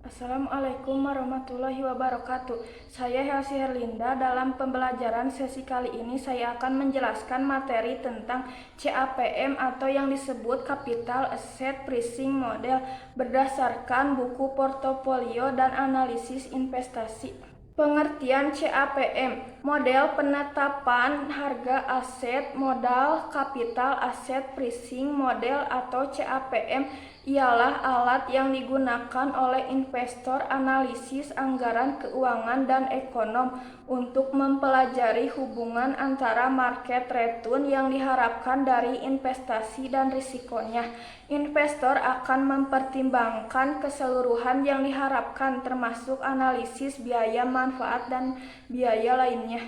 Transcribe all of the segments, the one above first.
Assalamualaikum warahmatullahi wabarakatuh. Saya Helsi Herlinda. Dalam pembelajaran sesi kali ini saya akan menjelaskan materi tentang CAPM atau yang disebut Capital Asset Pricing Model berdasarkan buku Portofolio dan Analisis Investasi. Pengertian CAPM, model penetapan harga aset modal capital asset pricing model atau CAPM ialah alat yang digunakan oleh investor analisis anggaran keuangan dan ekonom untuk mempelajari hubungan antara market return yang diharapkan dari investasi dan risikonya. Investor akan mempertimbangkan keseluruhan yang diharapkan termasuk analisis biaya manfaat dan biaya lainnya.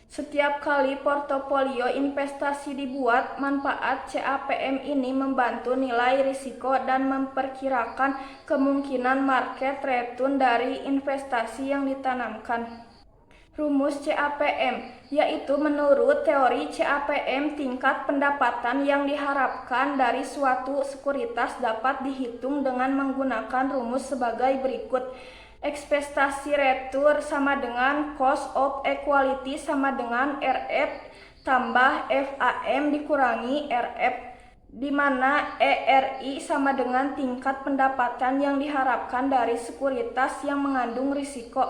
Setiap kali portofolio investasi dibuat, manfaat CAPM ini membantu nilai risiko dan memperkirakan kemungkinan market return dari investasi yang ditanamkan. Rumus CAPM, yaitu menurut teori CAPM tingkat pendapatan yang diharapkan dari suatu sekuritas dapat dihitung dengan menggunakan rumus sebagai berikut. Ekspektasi return sama dengan cost of equity sama dengan RF tambah FAM dikurangi RF, di mana ERI sama dengan tingkat pendapatan yang diharapkan dari sekuritas yang mengandung risiko.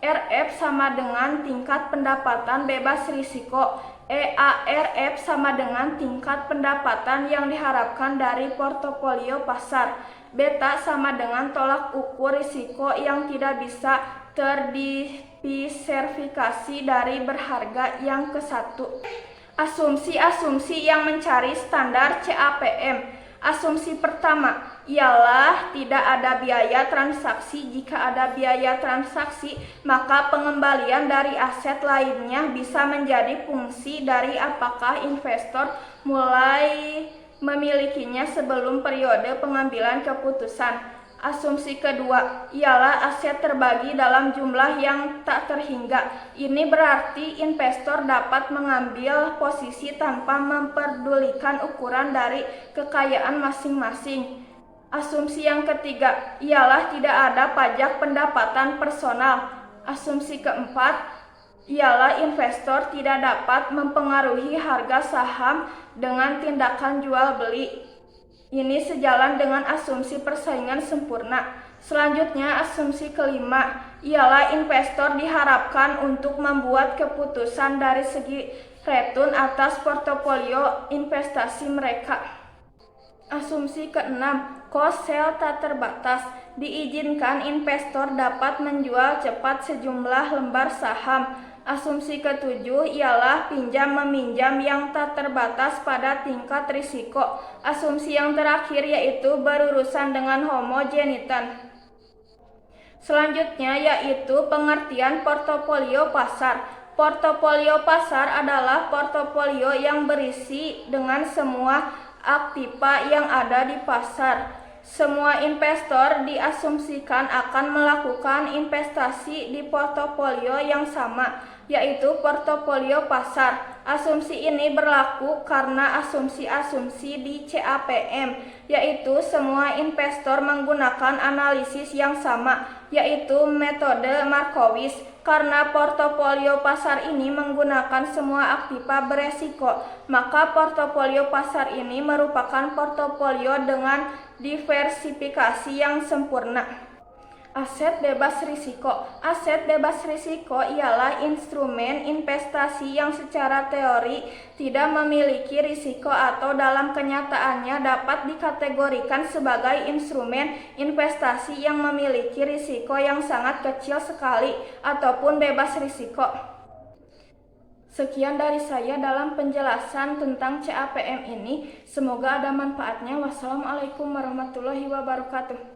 RF sama dengan tingkat pendapatan bebas risiko. EARF sama dengan tingkat pendapatan yang diharapkan dari portofolio pasar. Beta sama dengan tolak ukur risiko yang tidak bisa terdiversifikasi dari berharga yang ke-1. Asumsi-asumsi yang mencari standar CAPM. Asumsi pertama ialah tidak ada biaya transaksi. Jika ada biaya transaksi, maka pengembalian dari aset lainnya bisa menjadi fungsi dari apakah investor mulai memilikinya sebelum periode pengambilan keputusan. Asumsi kedua ialah aset terbagi dalam jumlah yang tak terhingga. Ini berarti investor dapat mengambil posisi tanpa memperdulikan ukuran dari kekayaan masing-masing. Asumsi yang ketiga ialah tidak ada pajak pendapatan personal. Asumsi keempat ialah investor tidak dapat mempengaruhi harga saham dengan tindakan jual beli. Ini sejalan dengan asumsi persaingan sempurna. Selanjutnya, asumsi kelima ialah investor diharapkan untuk membuat keputusan dari segi return atas portofolio investasi mereka. Asumsi keenam, cost sell tak terbatas. Diizinkan investor dapat menjual cepat sejumlah lembar saham. Asumsi ketujuh ialah pinjam-meminjam yang tak terbatas pada tingkat risiko. Asumsi yang terakhir yaitu berurusan dengan homogenitan. Selanjutnya yaitu pengertian portofolio pasar. Portofolio pasar adalah portofolio yang berisi dengan semua aktiva yang ada di pasar. Semua investor diasumsikan akan melakukan investasi di portofolio yang sama, yaitu portofolio pasar. Asumsi ini berlaku karena asumsi-asumsi di CAPM, yaitu semua investor menggunakan analisis yang sama, yaitu metode Markowitz. Karena portofolio pasar ini menggunakan semua aktiva beresiko, maka portofolio pasar ini merupakan portofolio dengan diversifikasi yang sempurna. Aset bebas risiko. Aset bebas risiko ialah instrumen investasi yang secara teori tidak memiliki risiko atau dalam kenyataannya dapat dikategorikan sebagai instrumen investasi yang memiliki risiko yang sangat kecil sekali ataupun bebas risiko. Sekian dari saya dalam penjelasan tentang CAPM ini. Semoga ada manfaatnya. Wassalamualaikum warahmatullahi wabarakatuh.